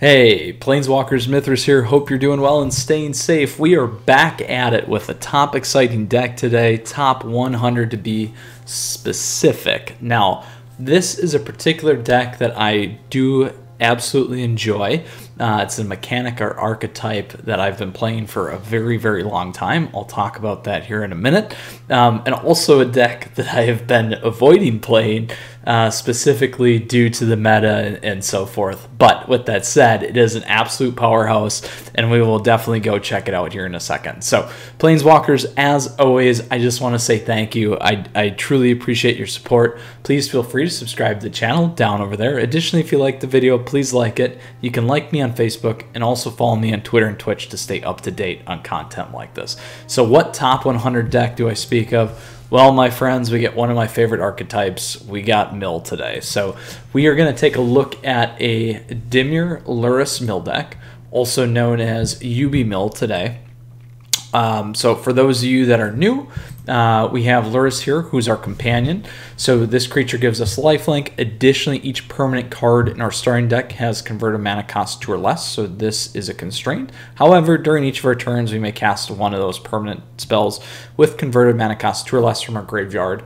Hey, Planeswalkers, Mythras here. Hope you're doing well and staying safe. We are back at it with a top exciting deck today, top 100 to be specific. Now, this is a particular deck that I do absolutely enjoy. It's a mechanic or archetype that I've been playing for a very, very long time. I'll talk about that here in a minute. And also a deck that I have been avoiding playing specifically due to the meta and so forth. But with that said, it is an absolute powerhouse, and we will definitely go check it out here in a second. So, Planeswalkers, as always, I just want to say thank you. I truly appreciate your support. Please feel free to subscribe to the channel down over there. Additionally, if you like the video, please like it. You can like me on Facebook and also follow me on Twitter and Twitch to stay up to date on content like this. So what top 100 deck do I speak of? Well, my friends, we get one of my favorite archetypes. We got Mill today. So we are going to take a look at a Dimir Lurrus Mill deck, also known as UB Mill today. So for those of you that are new, we have Lurrus here, who's our companion. So this creature gives us lifelink. Additionally, each permanent card in our starting deck has converted mana cost 2 or less, so this is a constraint. However, during each of our turns, we may cast one of those permanent spells with converted mana cost 2 or less from our graveyard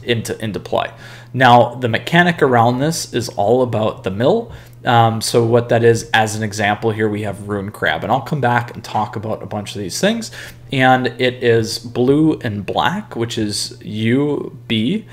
into play. Now, the mechanic around this is all about the mill. So what that is, as an example here, we have Rune Crab, and I'll come back and talk about a bunch of these things. And it is blue and black, which is UB.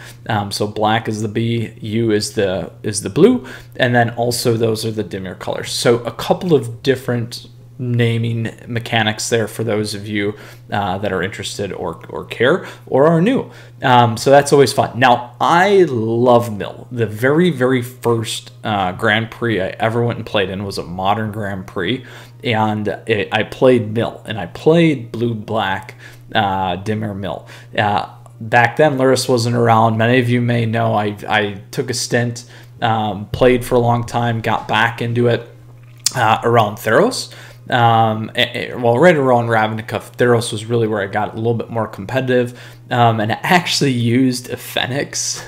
So black is the B, U is the blue, and then also those are the Dimir colors. So a couple of different naming mechanics there for those of you that are interested or care or are new. So that's always fun. Now, I love Mill. The very, very first Grand Prix I ever went and played in was a modern Grand Prix, and I played Mill, and I played blue-black Dimir Mill. Back then, Lurrus wasn't around. Many of you may know I took a stint, played for a long time, got back into it around Theros. Well, right around Ravnica, Theros was really where I got a little bit more competitive, and I actually used a Phoenix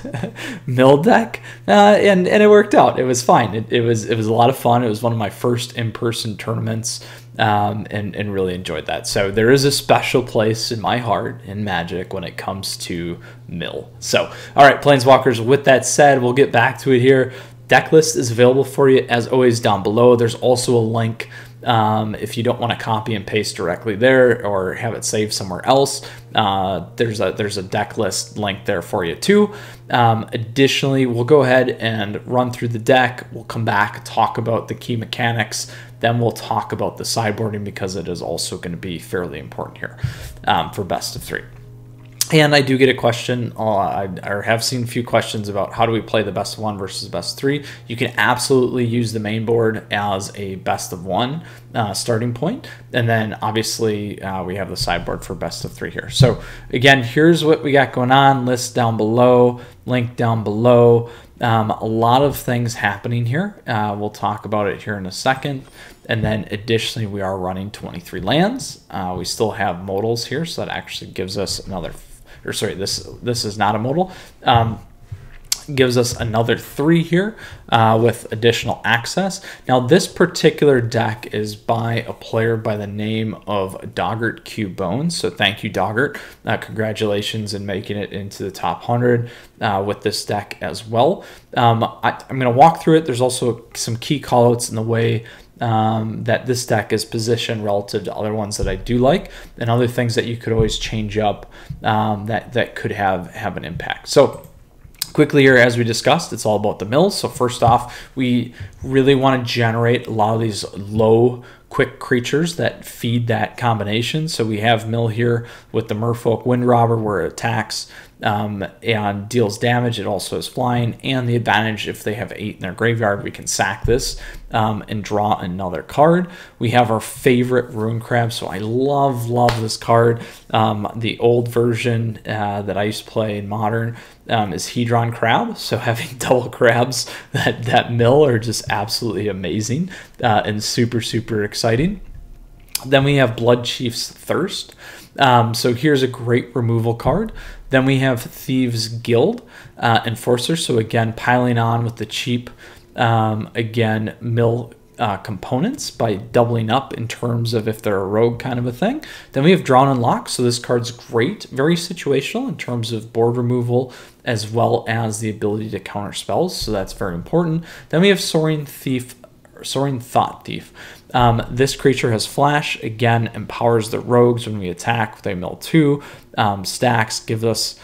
Mill deck, and it worked out. It was fine. It was a lot of fun. It was one of my first in-person tournaments, and really enjoyed that. So there is a special place in my heart in Magic when it comes to Mill. So, all right, Planeswalkers, with that said, we'll get back to it here. Deck list is available for you, as always, down below. There's also a link if you don't want to copy and paste directly there or have it saved somewhere else. There's a deck list link there for you too. Additionally, we'll go ahead and run through the deck. We'll come back, talk about the key mechanics. Then we'll talk about the sideboarding, because it is also going to be fairly important here for best of 3. And I do get a question, I have seen a few questions about how do we play the best of 1 versus best of 3. You can absolutely use the main board as a best of 1 starting point. And then obviously we have the sideboard for best of 3 here. So again, here's what we got going on. List down below, link down below. A lot of things happening here. We'll talk about it here in a second. And then additionally, we are running 23 lands. We still have modals here, so that actually gives us another, or sorry, this is not a modal. Gives us another 3 here with additional access. Now, this particular deck is by a player by the name of Doggart Q Bones. So thank you, Doggart. Congratulations in making it into the top 100 with this deck as well. I'm going to walk through it. There's also some key callouts in the way that this deck is positioned relative to other ones that I do like, and other things that you could always change up that could have an impact. So quickly here, as we discussed, it's all about the mills. So first off, we really want to generate a lot of these low quick creatures that feed that combination. So we have Mill here with the Merfolk Wind Robber, where it attacks and deals damage. It also is flying, and the advantage, if they have 8 in their graveyard, we can sack this and draw another card. We have our favorite Rune Crab. So I love this card. The old version that I used to play in Modern is Hedron Crab. So having double crabs that mill are just absolutely amazing and super exciting. Then we have Blood Chief's Thirst. So here's a great removal card. Then we have Thieves Guild Enforcer. So again, piling on with the cheap again, mill components by doubling up in terms of if they're a rogue kind of a thing. Then we have Drawn and Lock, so this card's great, very situational in terms of board removal as well as the ability to counter spells, so that's very important. Then we have Soaring Thought Thief. This creature has flash, again empowers the rogues when we attack. They mill 2 stacks, gives us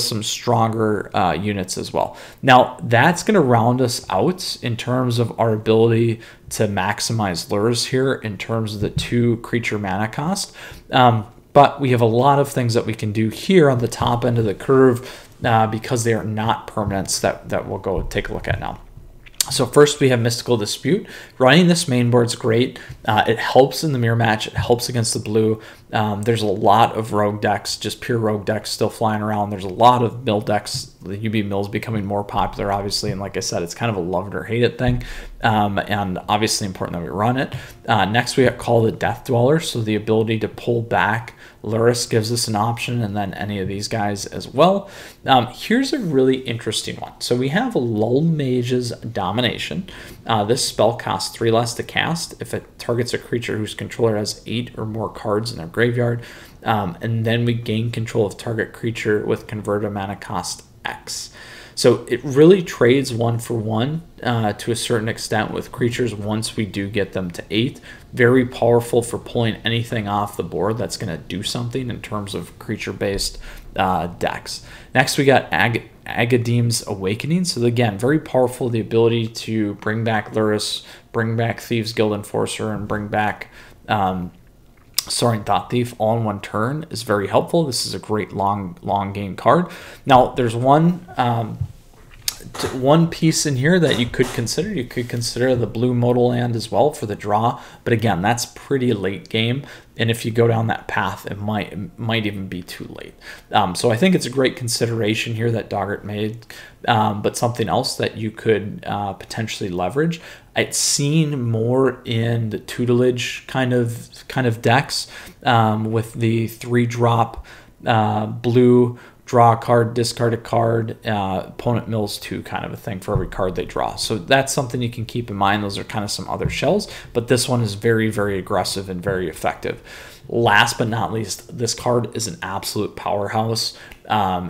some stronger units as well. Now that's going to round us out in terms of our ability to maximize lures here in terms of the 2 creature mana cost. But we have a lot of things that we can do here on the top end of the curve because they are not permanents that we'll go take a look at now. So first we have Mystical Dispute. Running this main board's great. It helps in the mirror match. It helps against the blue. There's a lot of rogue decks, just pure rogue decks still flying around. There's a lot of mill decks. The UB Mill's becoming more popular, obviously. And like I said, it's kind of a love it or hate it thing. And obviously important that we run it. Next we got Call the Death Dweller. So the ability to pull back Lurrus gives us an option, and then any of these guys as well. Here's a really interesting one. So we have Lull Mage's Domination. This spell costs 3 less to cast if it targets a creature whose controller has 8 or more cards in their graveyard. And then we gain control of target creature with converted mana cost X. So it really trades 1 for 1 to a certain extent with creatures once we do get them to 8. Very powerful for pulling anything off the board that's going to do something in terms of creature-based decks. Next, we got Agadim's Awakening. So again, very powerful, the ability to bring back Lurrus, bring back Thieves Guild Enforcer, and bring back Soaring Thought Thief all in one turn is very helpful. This is a great long game card. Now there's one piece in here that you could consider. You could consider the blue modal land as well for the draw, but again, that's pretty late game, and if you go down that path, it might even be too late. So I think it's a great consideration here that Doggart made, but something else that you could potentially leverage. It's seen more in the tutelage kind of decks with the 3-drop blue, draw a card, discard a card, opponent mills 2 kind of a thing for every card they draw. So that's something you can keep in mind. Those are kind of some other shells, but this one is very, very aggressive and very effective. Last but not least, this card is an absolute powerhouse.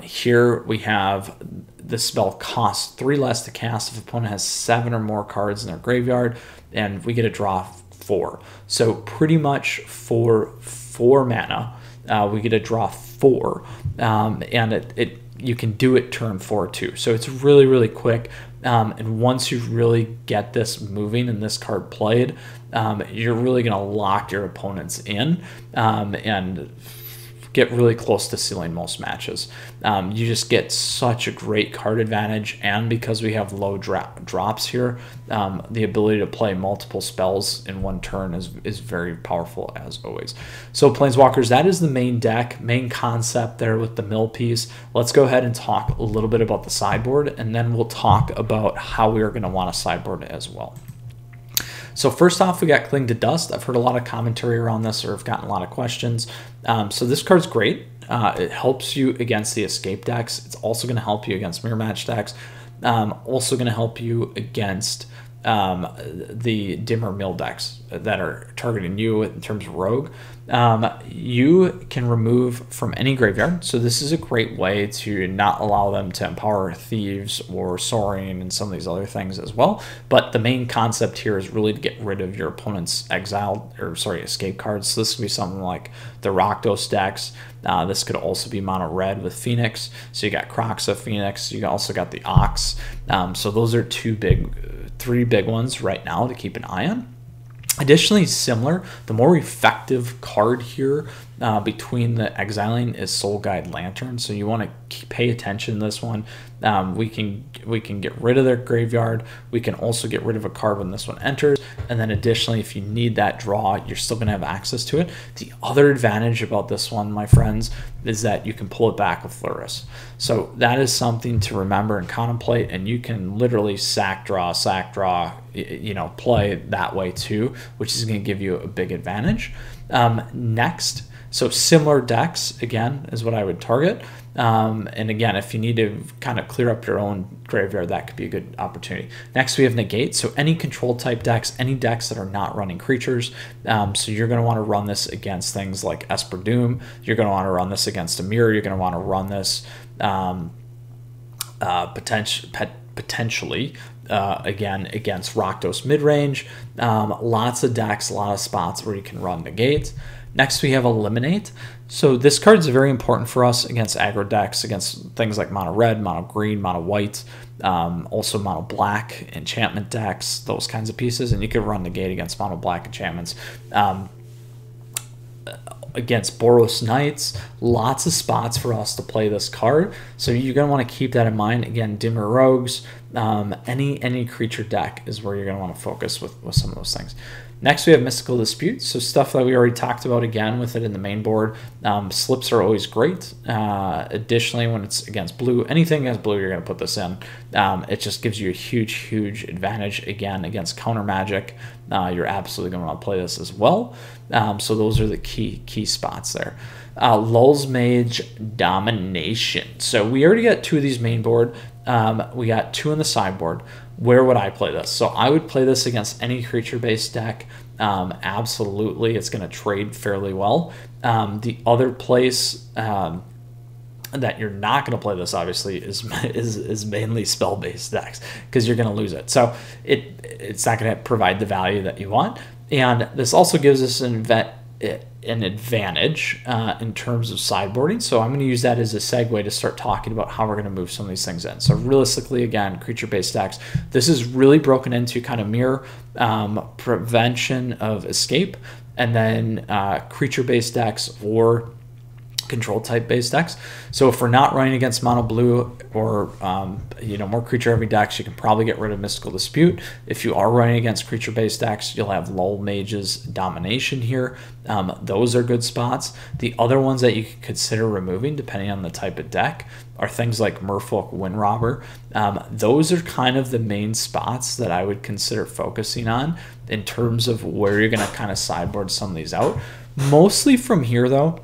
Here we have the spell costs 3 less to cast if opponent has 7 or more cards in their graveyard, and we get a draw 4. So pretty much for 4 mana, we get a draw 4, and you can do it turn 4 too. So it's really, really quick. And once you really get this moving and this card played, you're really going to lock your opponents in and get really close to sealing most matches. You just get such a great card advantage, and because we have low drops here, the ability to play multiple spells in one turn is very powerful as always. So Planeswalkers, that is the main deck, main concept there with the mill piece. Let's go ahead and talk a little bit about the sideboard, and then we'll talk about how we are going to want to sideboard as well. So first off, we got Cling to Dust. I've heard a lot of commentary around this, or I've gotten a lot of questions. So this card's great. It helps you against the escape decks. It's also going to help you against mirror match decks. Also going to help you against the Dimir Mill decks that are targeting you in terms of rogue. You can remove from any graveyard, so this is a great way to not allow them to empower Thieves or Soaring and some of these other things as well. But the main concept here is really to get rid of your opponent's escape cards. So this could be something like the Rakdos decks. This could also be mono red with Phoenix. So you got Kroxa Phoenix. You also got the Ox. So those are 3 big ones right now to keep an eye on. Additionally, similar, the more effective card here between the exiling is Soul Guide Lantern, so you want to pay attention to this one. We can get rid of their graveyard. We can also get rid of a card when this one enters, and then additionally, if you need that draw, you're still going to have access to it. The other advantage about this one, my friends, is that you can pull it back with Lurrus. So that is something to remember and contemplate, and you can literally sack draw, play that way too, which is going to give you a big advantage. Next, So similar decks, again, is what I would target. And again, if you need to kind of clear up your own graveyard, that could be a good opportunity. Next, we have negate. So any control type decks, any decks that are not running creatures. So you're going to want to run this against things like Esper Doom. You're going to want to run this against Dimir. You're going to want to run this potentially again against Rakdos midrange. Lots of decks, a lot of spots where you can run negate. Next, we have eliminate. So this card is very important for us against aggro decks, against things like mono red, mono green, mono white, also mono black enchantment decks, those kinds of pieces. And you could run negate against mono black enchantments. Against Boros Knights, lots of spots for us to play this card. So you're going to want to keep that in mind. Again, Dimir Rogues, any creature deck is where you're going to want to focus with some of those things. Next, we have Mystical Dispute, so stuff that we already talked about again with it in the main board. Slips are always great. Additionally, when it's against blue, anything against blue, you're going to put this in. It just gives you a huge advantage, again, against counter magic. You're absolutely going to want to play this as well. So those are the key spots there. Lulz Mage Domination. So we already got 2 of these main board. We got 2 in the sideboard. Where would I play this? So I would play this against any creature-based deck. Absolutely, it's going to trade fairly well. The other place that you're not going to play this, obviously, is mainly spell-based decks, because you're going to lose it. So it's not going to provide the value that you want. And this also gives us an advantage in terms of sideboarding. So I'm going to use that as a segue to start talking about how we're going to move some of these things in. So realistically, again, creature-based decks, this is really broken into kind of mirror, prevention of escape, and then creature-based decks or control type based decks. So if we're not running against mono blue or more creature heavy decks, you can probably get rid of Mystical Dispute. If you are running against creature based decks, you'll have Lulz Mage's Domination here. Those are good spots. The other ones that you could consider removing, depending on the type of deck, are things like Merfolk Windrobber. Those are kind of the main spots that I would consider focusing on in terms of where you're going to kind of sideboard some of these out. Mostly from here, though,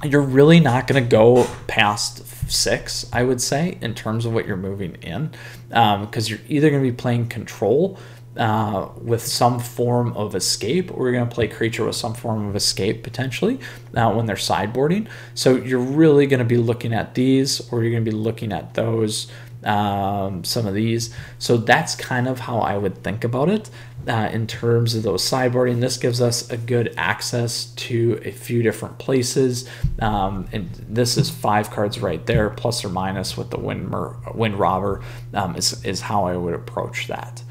you're really not going to go past 6, I would say, in terms of what you're moving in, because you're either going to be playing control with some form of escape, or you're going to play creature with some form of escape potentially when they're sideboarding. So you're really going to be looking at these, or you're going to be looking at those, some of these. So that's kind of how I would think about it. In terms of those sideboarding, this gives us a good access to a few different places, and this is 5 cards right there, plus or minus with the Windrobber, is how I would approach that.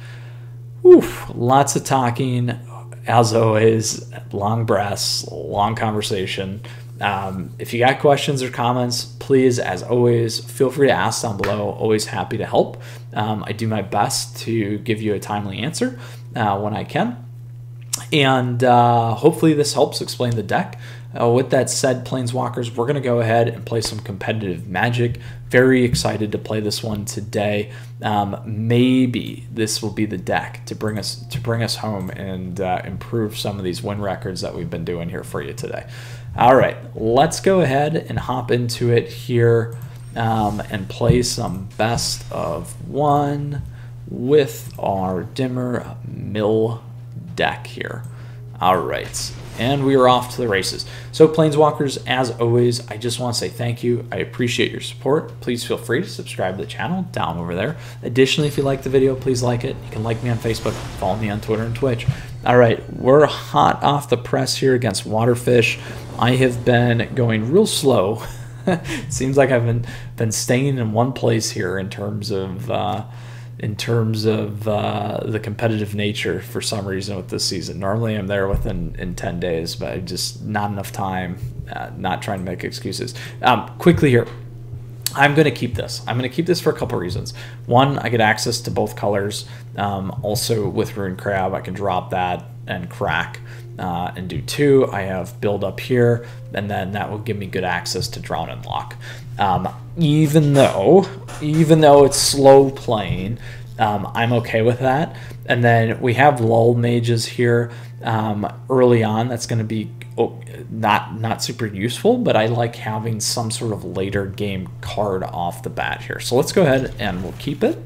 Oof, lots of talking, as always, long breaths, long conversation. If you got questions or comments, please, as always, feel free to ask down below. Always happy to help. I do my best to give you a timely answer when I can. And hopefully this helps explain the deck. With that said, Planeswalkers, we're going to go ahead and play some competitive Magic. Very excited to play this one today. Maybe this will be the deck to bring us home and improve some of these win records that we've been doing here for you today. All right, let's go ahead and hop into it here and play some best of 1 with our Dimir Mill deck here. All right, and we are off to the races. So Planeswalkers, as always, I just want to say thank you. I appreciate your support. Please feel free to subscribe to the channel down over there. Additionally, if you like the video, please like it. You can like me on Facebook, follow me on Twitter and Twitch. All right, we're hot off the press here against Waterfish. I have been going real slow. It seems like I've been staying in one place here in terms of the competitive nature for some reason with this season. Normally I'm there within 10 days, but I just not enough time, not trying to make excuses. Quickly here, I'm going to keep this. I'm going to keep this for a couple reasons. One, I get access to both colors. Also with Rune Crab, I can drop that and crack and do 2. I have build up here, and then that will give me good access to Drown and Lock. Even though it's slow playing, I'm okay with that. And then we have lull mages here early on. That's going to be not super useful, but I like having some sort of later game card off the bat here. So let's go ahead and we'll keep it,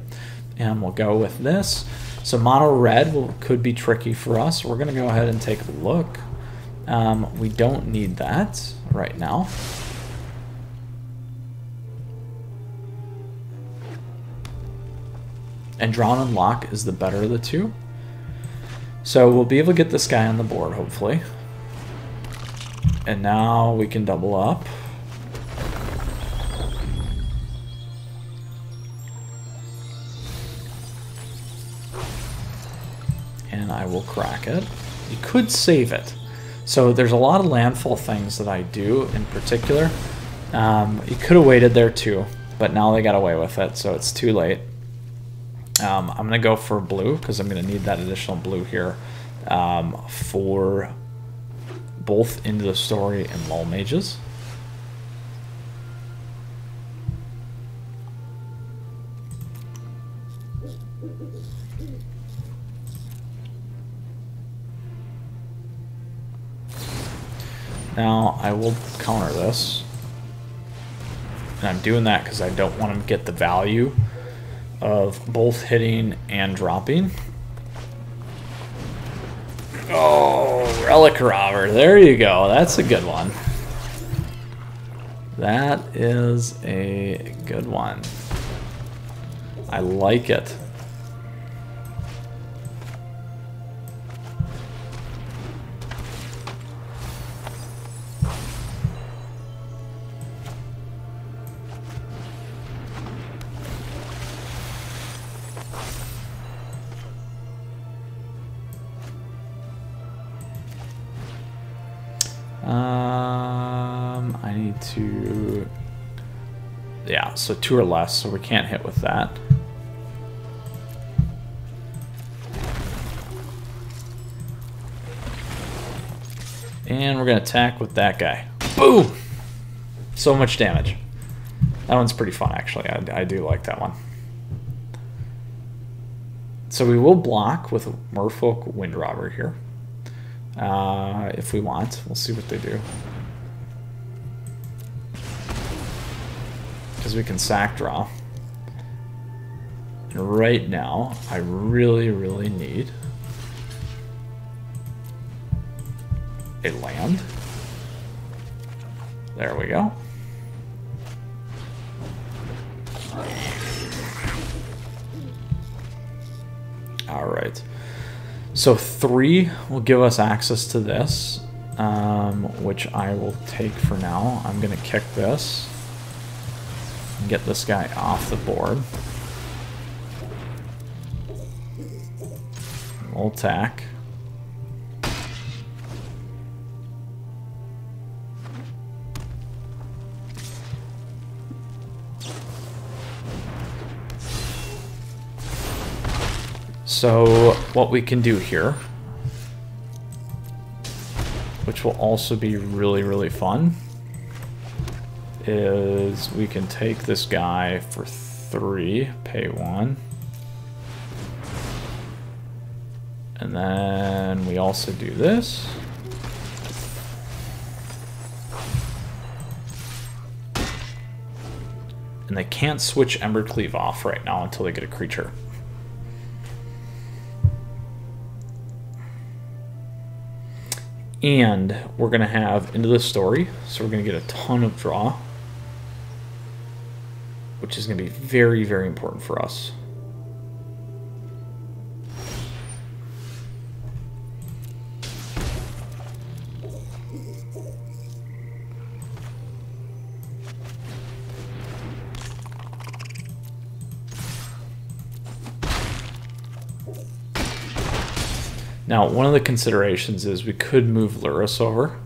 and we'll go with this. So mono red could be tricky for us. We're going to go ahead and take a look. We don't need that right now. And draw and unlock is the better of the two. So we'll be able to get this guy on the board, hopefully. And now we can double up. And I will crack it. You could save it. So there's a lot of landfall things that I do in particular. You could have waited there too, but now they got away with it, so it's too late. I'm going to go for blue because I'm going to need that additional blue here for both Into the Story and lull mages. Now I will counter this, and I'm doing that because I don't want to get the value of both hitting and dropping. Oh, Relic Robber, there you go. That's a good one. That is a good one. I like it. I need to, yeah, so 2 or less, so we can't hit with that. And we're gonna attack with that guy. Boom! So much damage. That one's pretty fun, actually. I do like that one. So we will block with Merfolk Wind Robber here. If we want. We'll see what they do. Because we can sack draw. And right now, I really, really need a land. There we go. All right. So 3 will give us access to this, which I will take for now. I'm going to kick this and get this guy off the board. We'll attack. So what we can do here, which will also be really, really fun, is we can take this guy for 3, pay 1. And then we also do this. And they can't switch Ember Cleave off right now until they get a creature. And we're going to have Into the Story, so we're going to get a ton of draw, which is going to be very, very important for us. Now, one of the considerations is we could move Lurrus over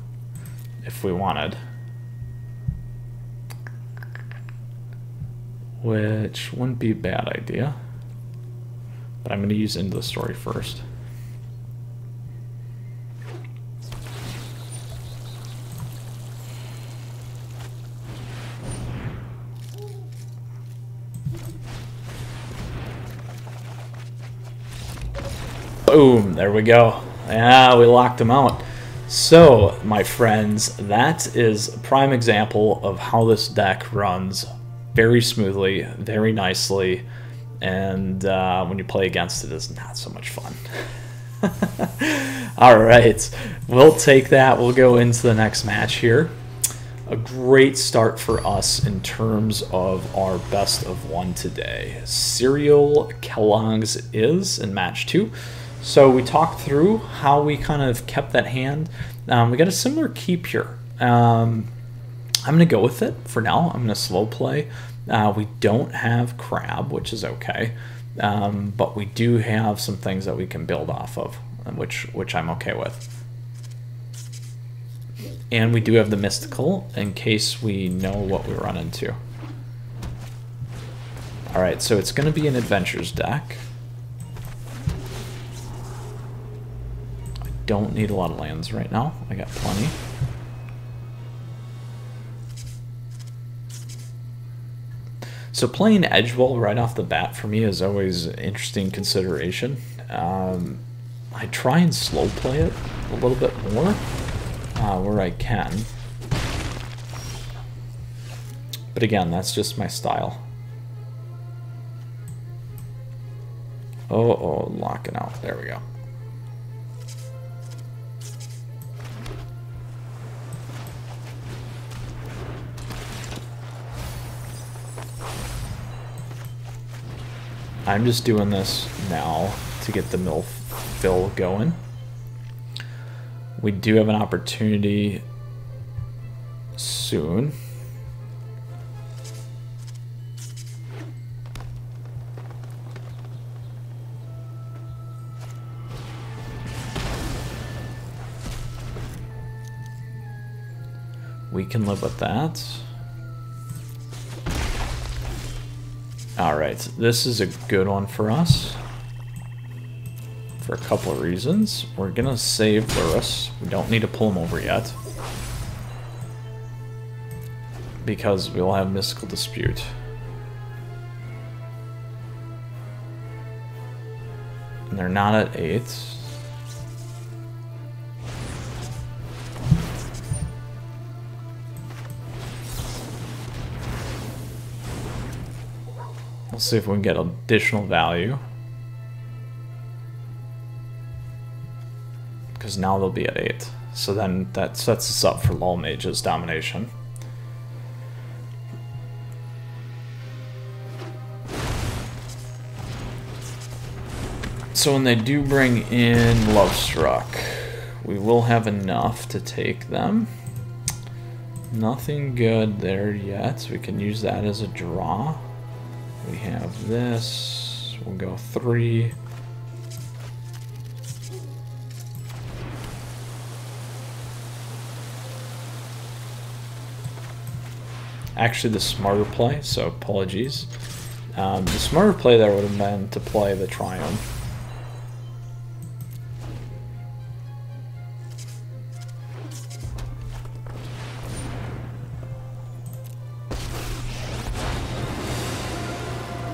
if we wanted, which wouldn't be a bad idea, but I'm going to use Into the Story first. Boom, there we go. Yeah, we locked him out. So, my friends, that is a prime example of how this deck runs very smoothly, very nicely, and when you play against it, it's not so much fun. All right, we'll take that. We'll go into the next match here. A great start for us in terms of our best of one today. Serial Kellogg's is in match 2. So we talked through how we kind of kept that hand. We got a similar keep here. I'm going to go with it for now. I'm going to slow play. We don't have Crab, which is okay. But we do have some things that we can build off of, which I'm okay with. And we do have the Mystical in case we know what we run into. Alright, so it's going to be an Adventures deck. I don't need a lot of lands right now. I got plenty. So playing Edgewall right off the bat for me is always an interesting consideration. I try and slow play it a little bit more. Where I can. But again, that's just my style. Oh, locking out. There we go. I'm just doing this now to get the mill fill going. We do have an opportunity soon. We can live with that. All right, this is a good one for us. For a couple of reasons. We're gonna save Lurrus. We don't need to pull him over yet. Because we'll have Mystical Dispute. And they're not at 8. We'll see if we can get additional value. Because now they'll be at 8. So then that sets us up for Lull Mage's domination. So when they do bring in Lovestruck, we will have enough to take them. Nothing good there yet. We can use that as a draw. We have this. We'll go 3. Actually, the smarter play, so apologies. The smarter play there would have been to play the Triumph.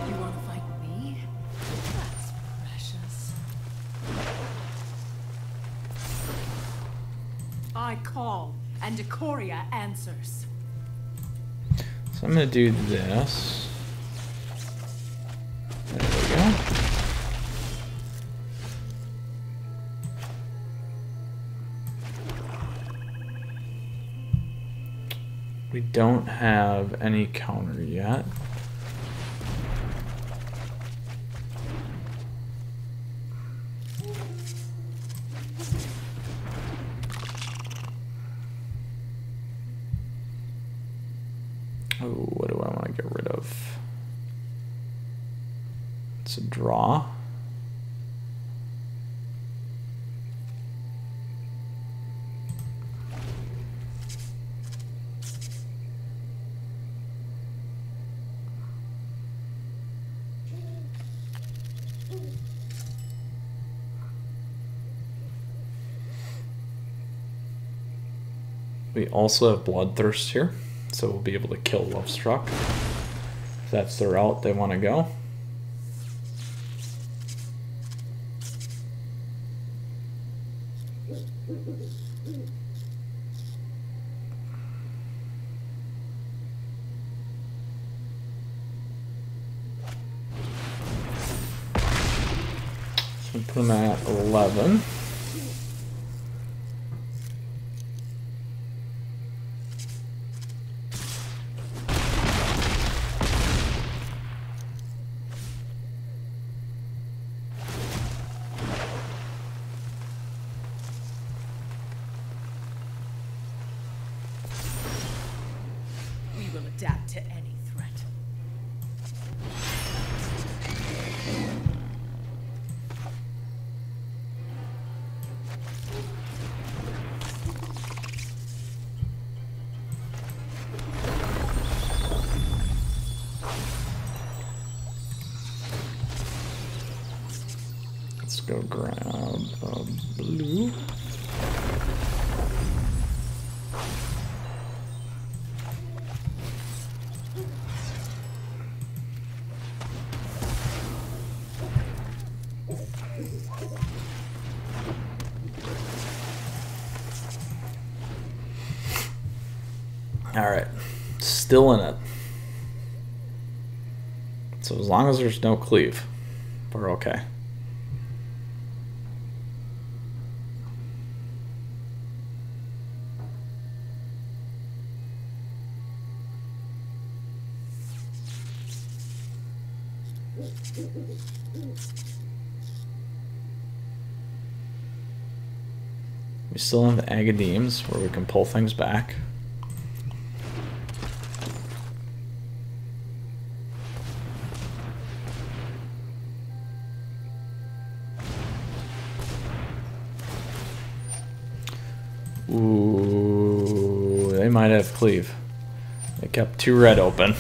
You want to fight me? That's precious. I call, and Decoria answers. So I'm going to do this. There we go. We don't have any counter yet. Oh, what do I want to get rid of? It's a draw. We also have Bloodthirst here. So we'll be able to kill Lovestruck if that's the route they want to go. So put them at 11. We will adapt to any threat. Let's go grab a blue. All right, still in it. So as long as there's no cleave, we're okay. We still have Agadeems where we can pull things back. Ooh, they might have cleave. They kept 2 red open.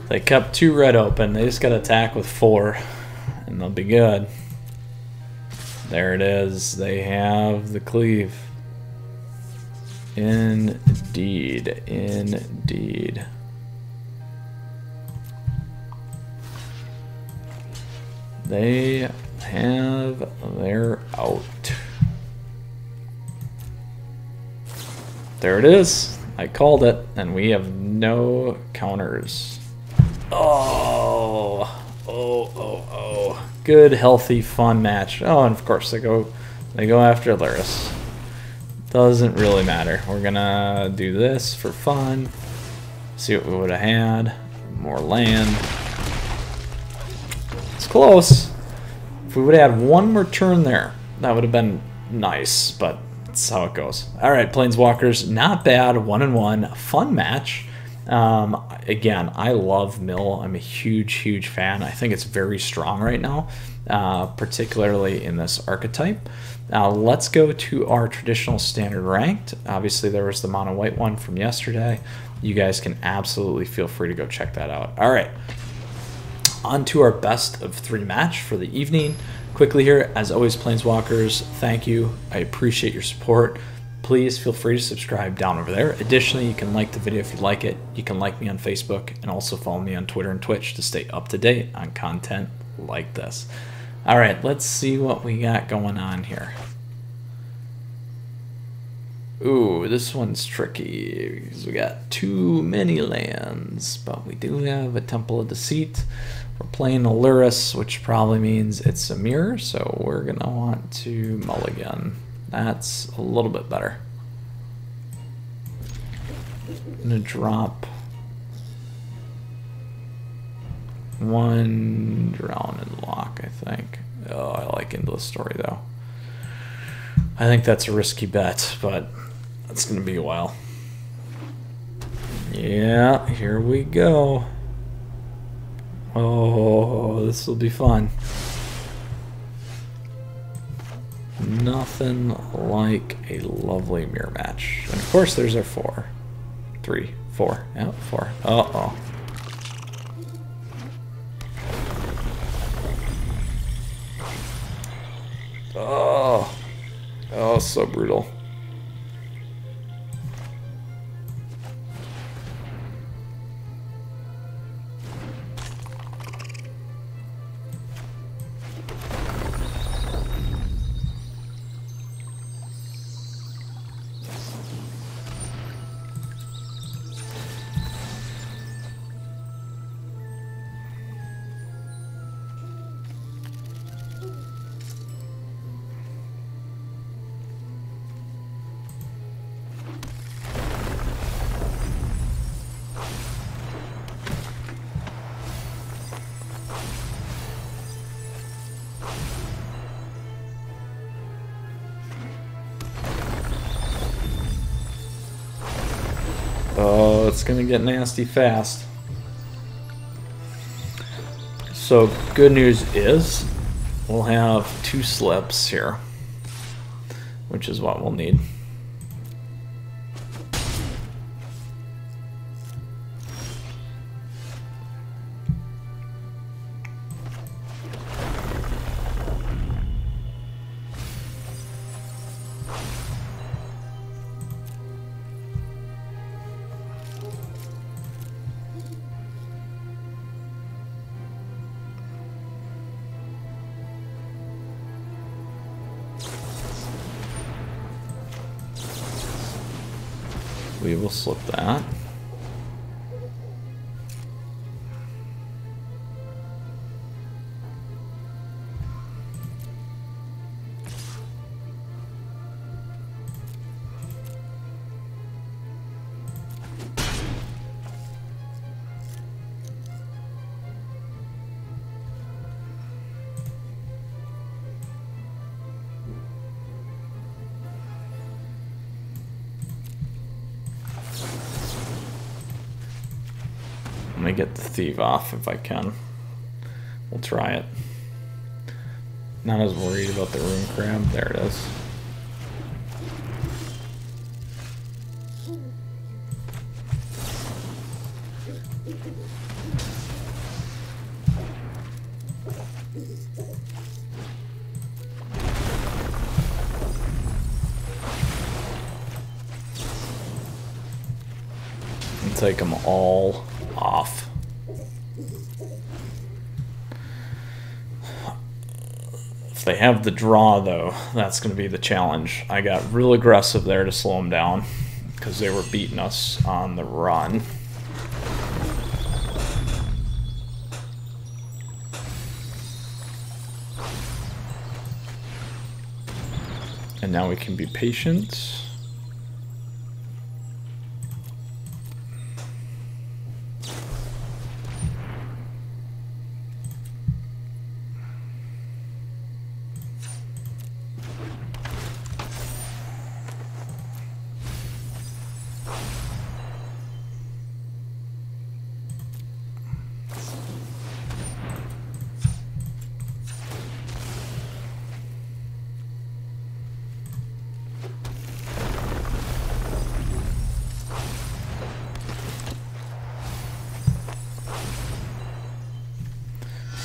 They kept 2 red open. They just got to attack with 4, and they'll be good. There it is. They have the cleave. Indeed. Indeed. They have their out. There it is. I called it, and we have no counters. Oh, good, healthy, fun match. Oh, and of course they go after Lurrus. Doesn't really matter. We're gonna do this for fun. See what we would have had. More land. It's close. If we would have had one more turn there, that would have been nice, but that's how it goes. All right, Planeswalkers, not bad. 1-1, fun match. Again, I love Mill. I'm a huge fan. I think it's very strong right now, particularly in this archetype. Let's go to our traditional standard ranked. Obviously, there was the mono white one from yesterday. You guys can absolutely feel free to go check that out. All right, on to our best of 3 match for the evening. Quickly here, as always, Planeswalkers, thank you. I appreciate your support. Please feel free to subscribe down over there. Additionally, you can like the video if you like it. You can like me on Facebook and also follow me on Twitter and Twitch to stay up to date on content like this. All right, let's see what we got going on here. Ooh, this one's tricky because we got too many lands, but we do have a Temple of Deceit. We're playing a Lurrus, which probably means it's a mirror, so we're gonna want to mulligan. That's a little bit better. I'm gonna drop 1 Drown and Lock, I think. Oh, I like Endless Story though. I think that's a risky bet, but it's gonna be a while. Yeah, here we go. Oh, this will be fun. Nothing like a lovely mirror match. And of course there's our 4. 3, 4. Yeah, 4. Uh-oh. Oh. Oh, so brutal. it's gonna get nasty fast. So good news is we'll have 2 slips here, which is what we'll need. We will slip that. Let me get the thief off if I can. We'll try it. Not as worried about the rune crab. There it is. And take them all off. If they have the draw, though, that's going to be the challenge. I got real aggressive there to slow them down because they were beating us on the run. And now we can be patient.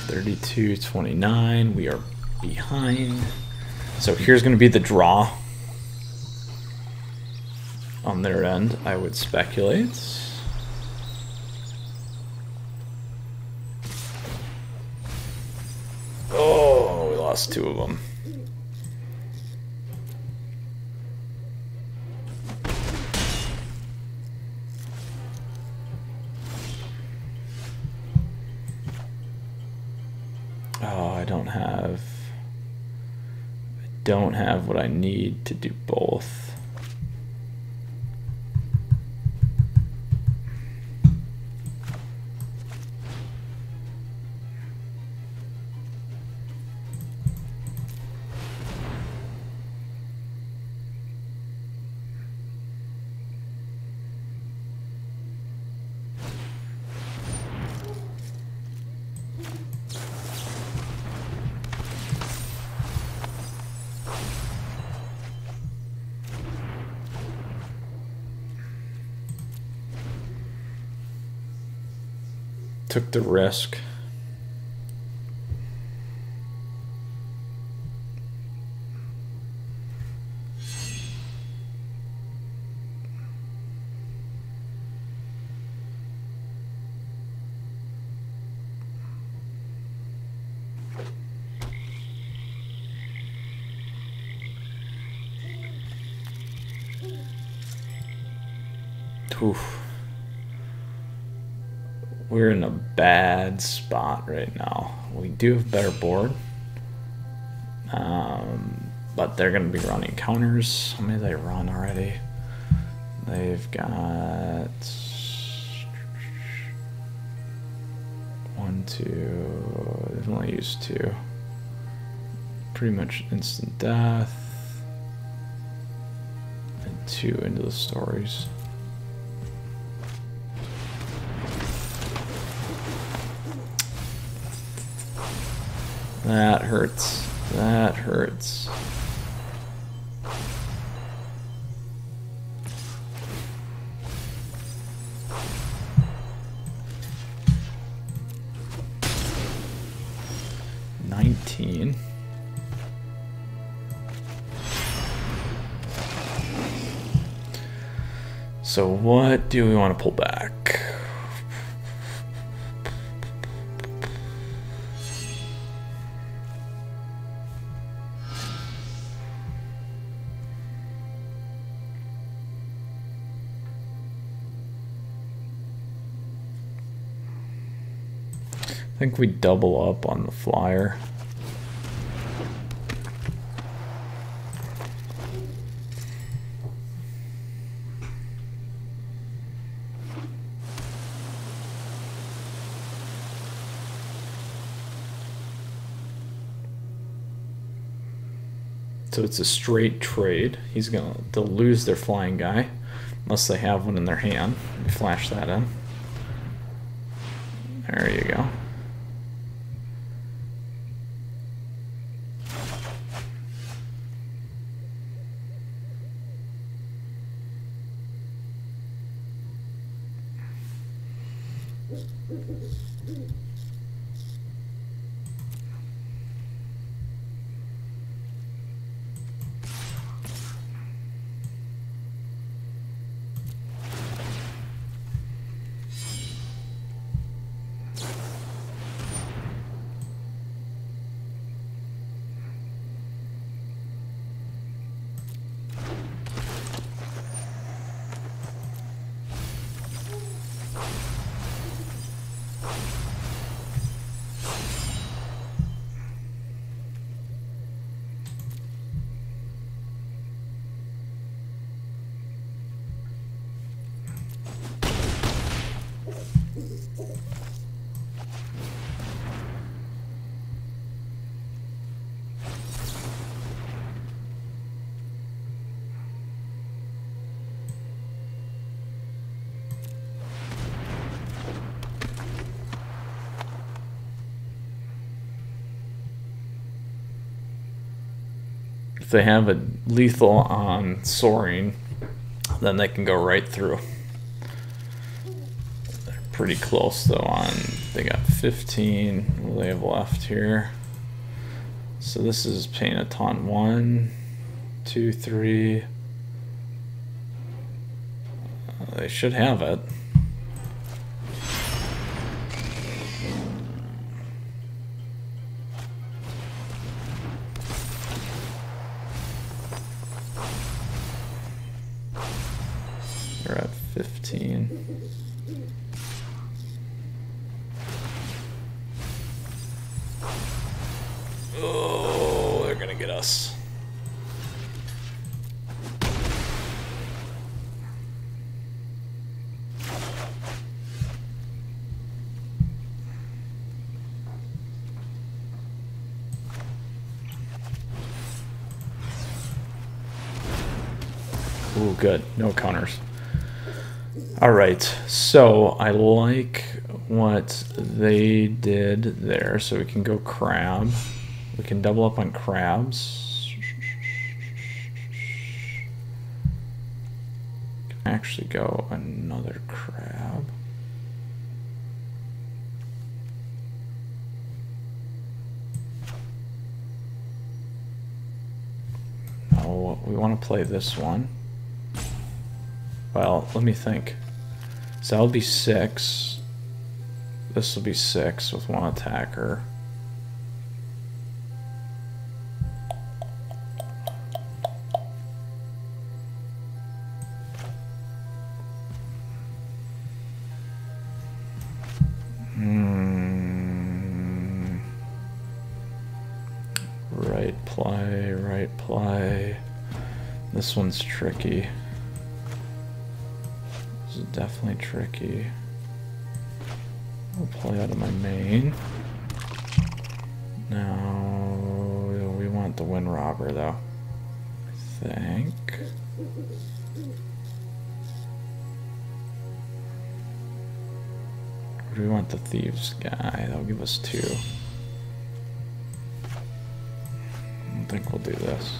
$32.29. We are behind. So here's going to be the draw on their end, I would speculate. Oh, we lost 2 of them. Oh, I don't have what I need to do both. Took the risk. Oof. We're in a bad spot right now. We do have better board, but they're going to be running counters. How many do they run already? They've got 1, 2. They've only used 2. Pretty much instant death, and 2 into the stories. That hurts. That hurts. So what do we want to pull back? I think we double up on the flyer. So it's a straight trade. They'll lose their flying guy unless they have one in their hand. Let me flash that in. There you go. If they have a lethal on soaring, then they can go right through. They're pretty close though on, they got 15, what do they have left here? So this is paying a ton. 1, 2, 3. They should have it. They're at 15. Oh, they're gonna get us. Ooh, good. No counters. Alright, so I like what they did there. So we can go crab. We can double up on crabs. Actually go another crab. No, we want to play this one. Well, let me think. So that'll be 6. This will be 6 with one attacker. Right play, right play. This one's tricky. This is definitely tricky. I'll play out of my main. Now we want the wind robber though, I think. Or do we want the thieves guy? That'll give us 2. I think we'll do this.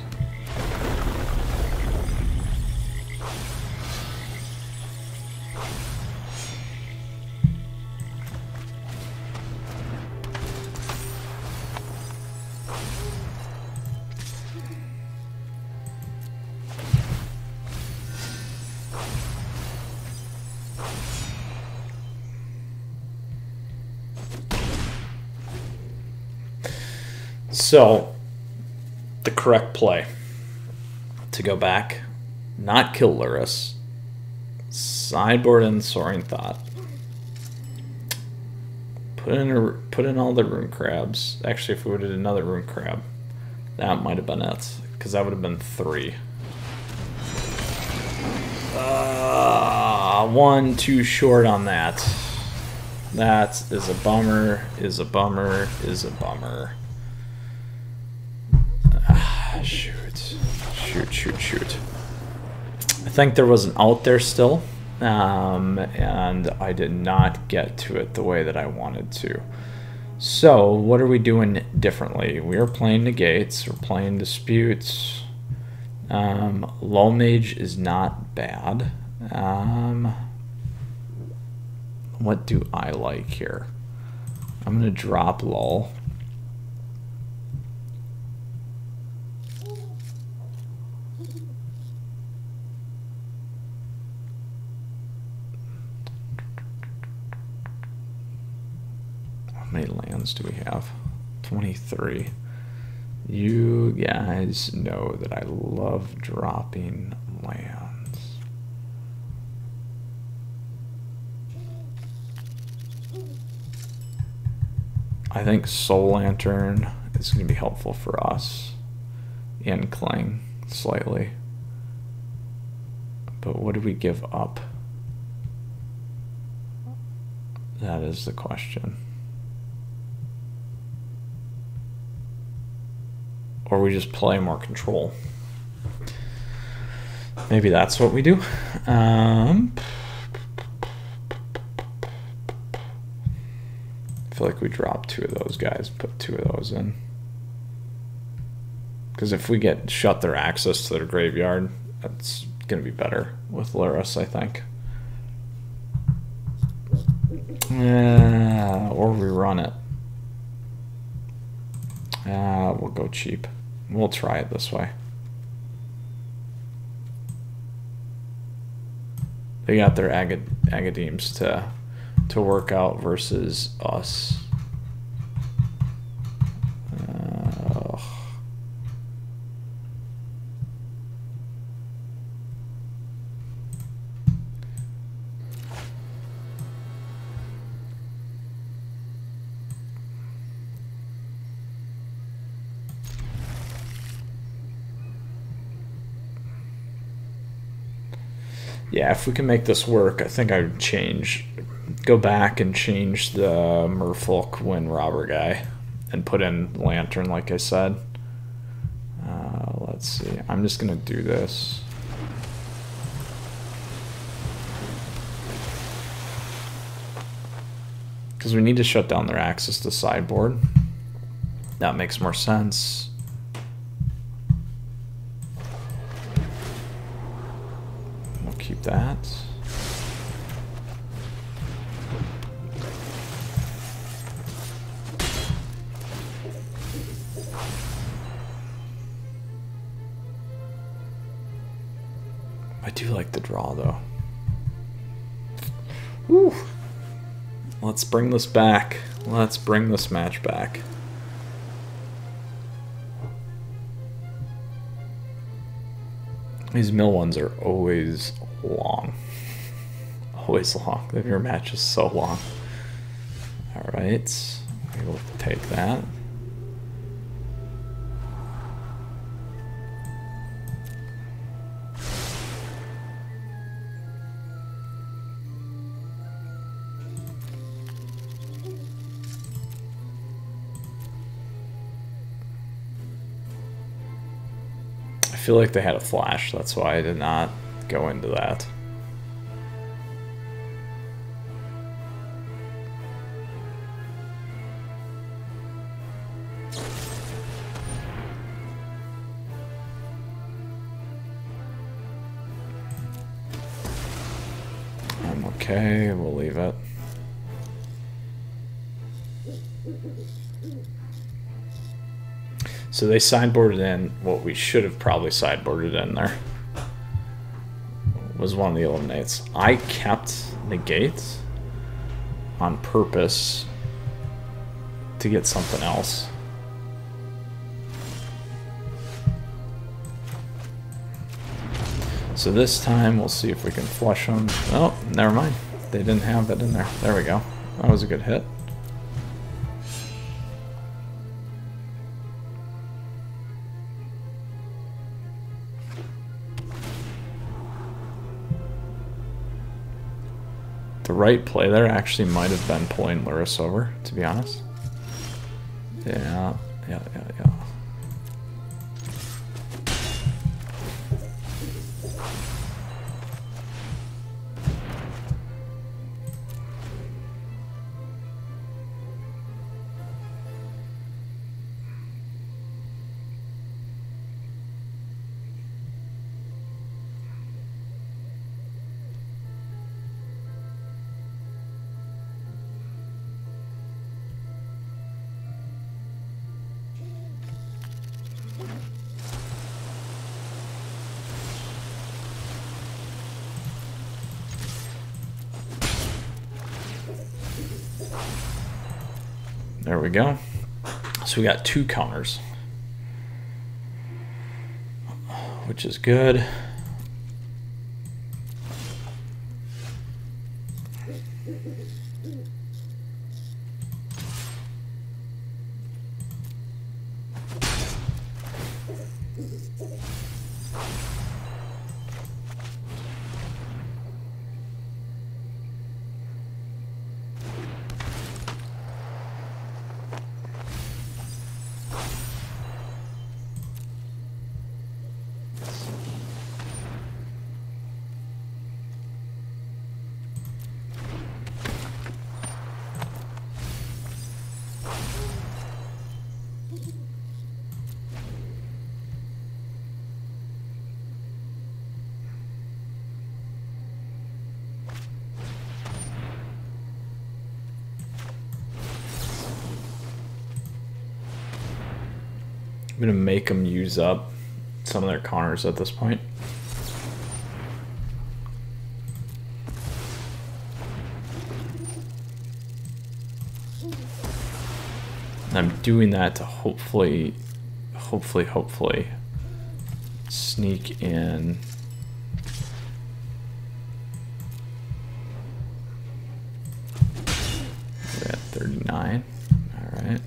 So, the correct play to go back, not kill Lurrus, sideboard in Soaring Thought, put in all the rune crabs. Actually, if we would have did another rune crab, that might have been it, because that would have been 3. One too short on that. That is a bummer. Is a bummer. Is a bummer. Shoot. I think there was an out there still, and I did not get to it the way that I wanted to. So what are we doing differently? We are playing negates, we're playing disputes. Low mage is not bad. What do I like here? I'm gonna drop lull. How many lands do we have? 23. You guys know that I love dropping lands. I think Soul Lantern is going to be helpful for us. And Clang, slightly. But what do we give up? That is the question. Or we just play more control. Maybe that's what we do. I feel like we drop 2 of those guys, put 2 of those in. Because if we get shut their access to their graveyard, that's going to be better with Lurrus, I think. Or we run it. We'll go cheap. We'll try it this way. They got their Agadeems to work out versus us. Yeah, if we can make this work, I think I would go back and change the Merfolk Wind Robber guy and put in Lantern like I said. Let's see, I'm just gonna do this. Because we need to shut down their access to sideboard. That makes more sense. Keep that. I do like the draw though. Woo. Let's bring this back. Let's bring this match back. These mill ones are always long. Always long. Your match is so long. Alright. We'll take that. I feel like they had a flash, that's why I did not go into that. okay, we'll leave it. So they sideboarded in what we should have probably sideboarded in there. Was one of the eliminates. I kept negates on purpose to get something else. So this time we'll see if we can flush them. Oh, never mind. They didn't have it in there. There we go. That was a good hit. The right play there actually might have been pulling Lurrus over, to be honest. Yeah. There we go. So we got 2 counters, which is good. I'm gonna make them use up some of their counters at this point. And I'm doing that to hopefully sneak in we're at 39. All right.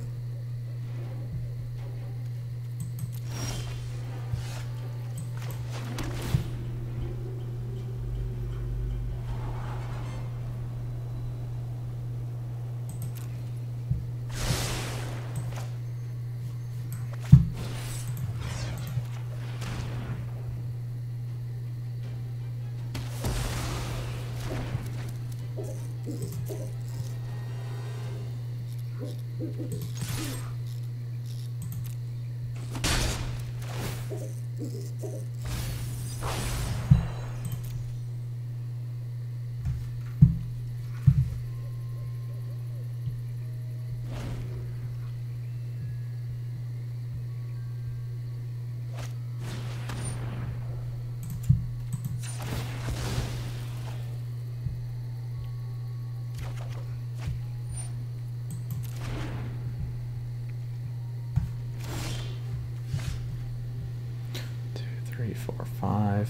Three, four, five.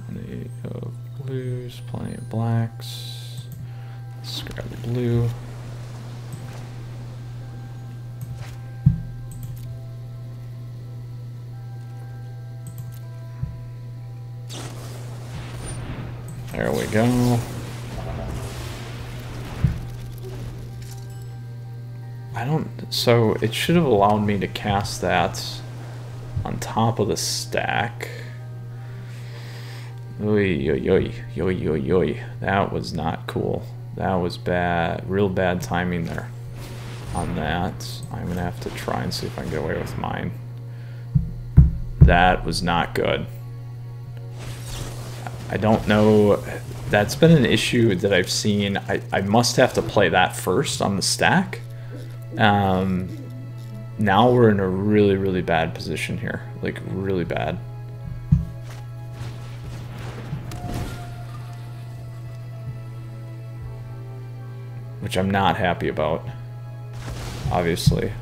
Plenty of blues, plenty of blacks. Let's grab the blue. There we go. So it should have allowed me to cast that on top of the stack. Oy, oy, oy, oy, oy, oy. That was not cool. That was bad, real bad timing there. on that. I'm gonna have to try and see if I can get away with mine. That was not good. I don't know. That's been an issue that I've seen. I must have to play that first on the stack. Now we're in a really, really bad position here. Like, really bad. Which I'm not happy about, obviously.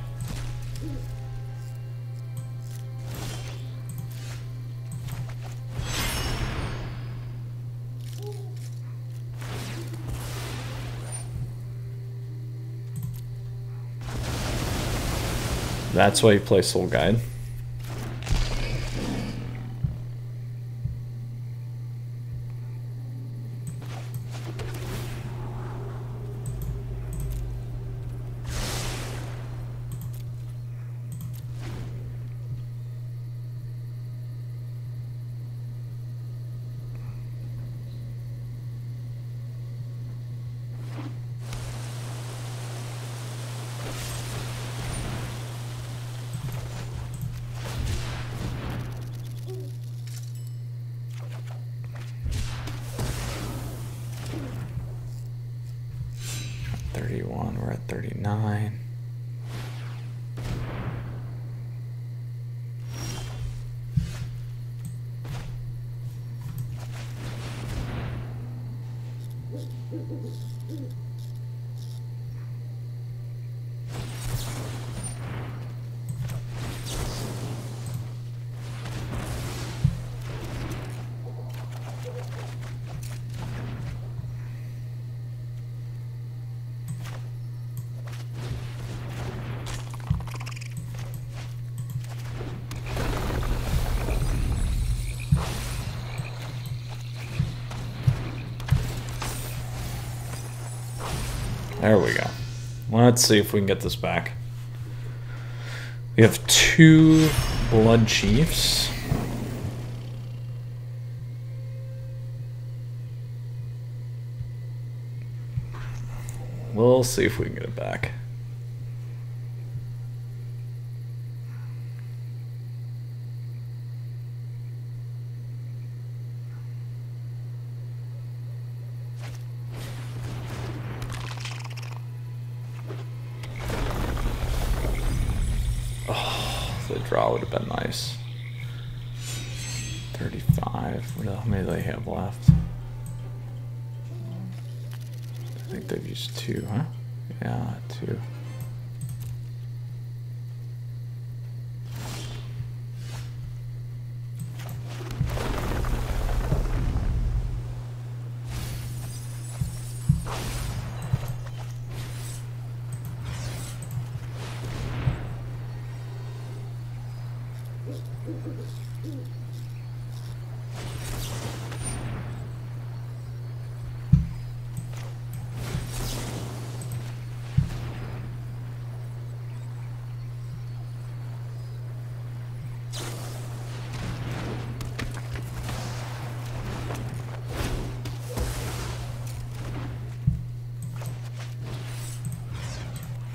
That's why you play Soul Guide. We're at 39. There we go. Let's see if we can get this back. We have 2 Blood Chiefs. We'll see if we can get it back. The draw would have been nice. 35. How many do they have left? I think they've used 2, huh? Yeah, 2.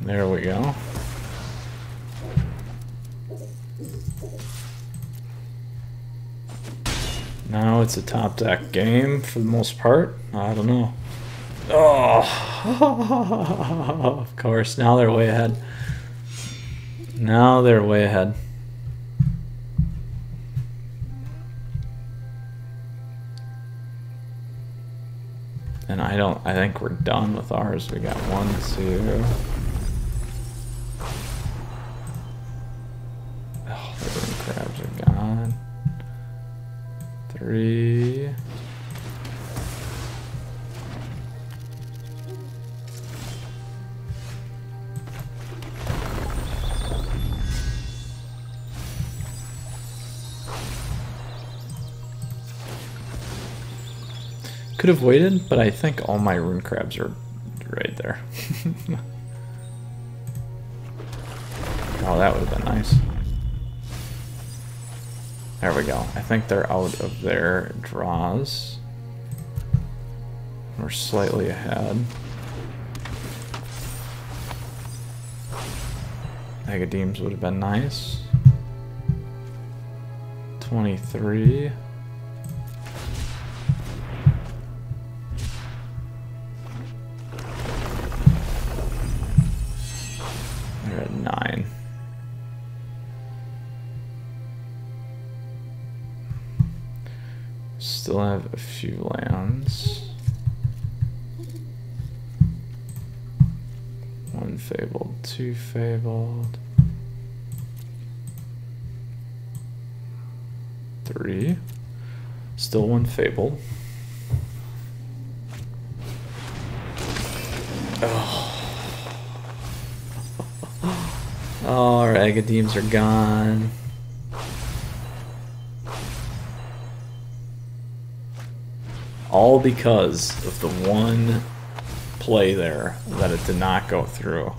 There we go. Now it's a top deck game for the most part. I don't know. Oh, of course. Now they're way ahead. Now they're way ahead. And I think we're done with ours. We got 1, 2. Oh, the green crabs are gone. 3. Could have waited, but I think all my rune crabs are right there. Oh, that would have been nice. There we go. I think they're out of their draws. We're slightly ahead. Agadeems would have been nice. 23. They're at 9. Still have a few lands. 1 fabled, 2 fabled. 3. Still 1 fabled. Oh. Oh, our Agadeems are gone. All because of the one play there that it did not go through.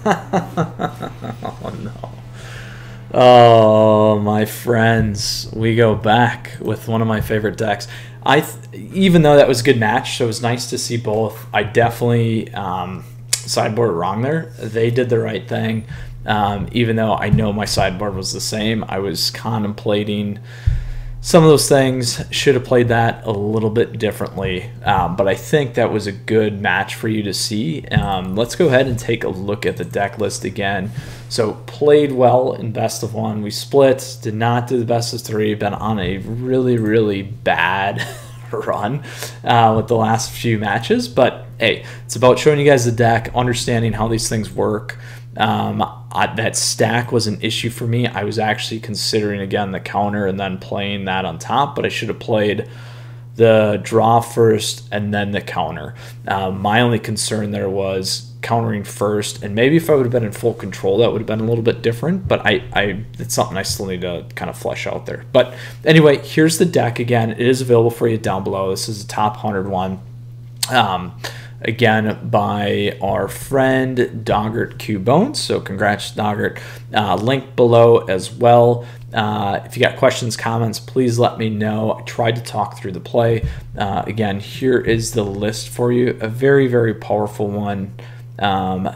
Oh no. Oh, my friends, we go back with one of my favorite decks. Even though that was a good match, so it was nice to see both. I definitely sideboard wrong there. They did the right thing. Even though I know my sideboard was the same, I was contemplating some of those things. Should have played that a little bit differently, but I think that was a good match for you to see. Let's go ahead and take a look at the deck list again. So played well in best of 1. We split, did not do the best of 3, been on a really, really bad run with the last few matches. But hey, it's about showing you guys the deck, understanding how these things work. That stack was an issue for me. I was actually considering again the counter and then playing that on top, but I should have played the draw first and then the counter. My only concern there was countering first, and maybe if I would have been in full control that would have been a little bit different, but it's something I still need to kind of flesh out there. But anyway, here's the deck again. It is available for you down below. This is the top 100 one. Again, by our friend Doggart Q Bones. So congrats, Doggart. Link below as well. If you got questions, comments, please let me know. I tried to talk through the play. Again, here is the list for you. A very, very powerful one.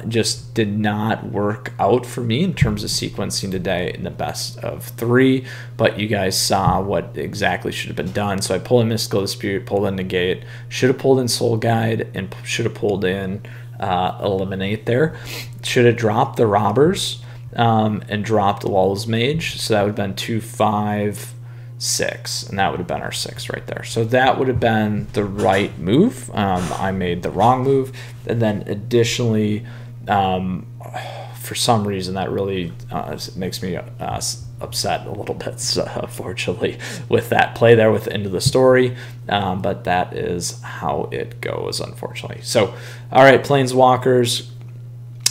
Just did not work out for me in terms of sequencing today in the best of 3, but you guys saw what exactly should have been done. So I pulled in Mystical Dispute, pulled in Negate, should have pulled in Soul Guide, and should have pulled in Eliminate there. Should have dropped the Robbers and dropped Lull's Mage, so that would have been 2, 5, 6, and that would have been our 6 right there. So that would have been the right move. I made the wrong move, and then additionally, for some reason that really makes me upset a little bit, unfortunately, with that play there with the end of the story, but that is how it goes, unfortunately. So all right, Planeswalkers,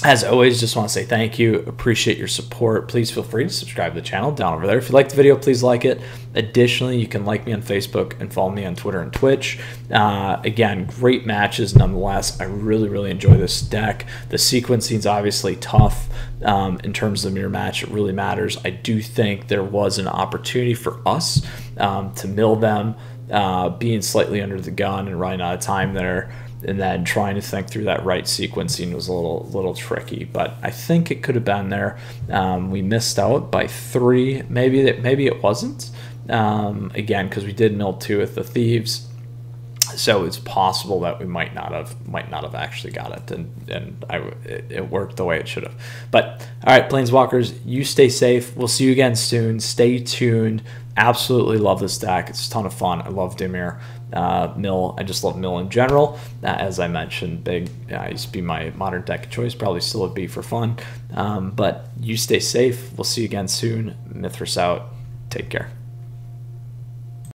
as always, just want to say thank you. Appreciate your support. Please feel free to subscribe to the channel down over there. If you like the video, please like it. Additionally, you can like me on Facebook and follow me on Twitter and Twitch. Again, great matches nonetheless. I really, really enjoy this deck. The sequencing is obviously tough in terms of the mirror match. It really matters. I do think there was an opportunity for us to mill them, being slightly under the gun and running out of time there. And then trying to think through that right sequencing was a little tricky, but I think it could have been there. We missed out by 3. Maybe it wasn't. Again, because we did mill 2 with the Thieves, so it's possible that we might not have actually got it, and it worked the way it should have. But all right, Planeswalkers, you stay safe. We'll see you again soon. Stay tuned. Absolutely love this deck. It's a ton of fun. I love Dimir Mill. I just love Mill in general. As I mentioned, used to be my modern deck of choice. Probably still would be for fun. But you stay safe. We'll see you again soon. Mithras out. Take care.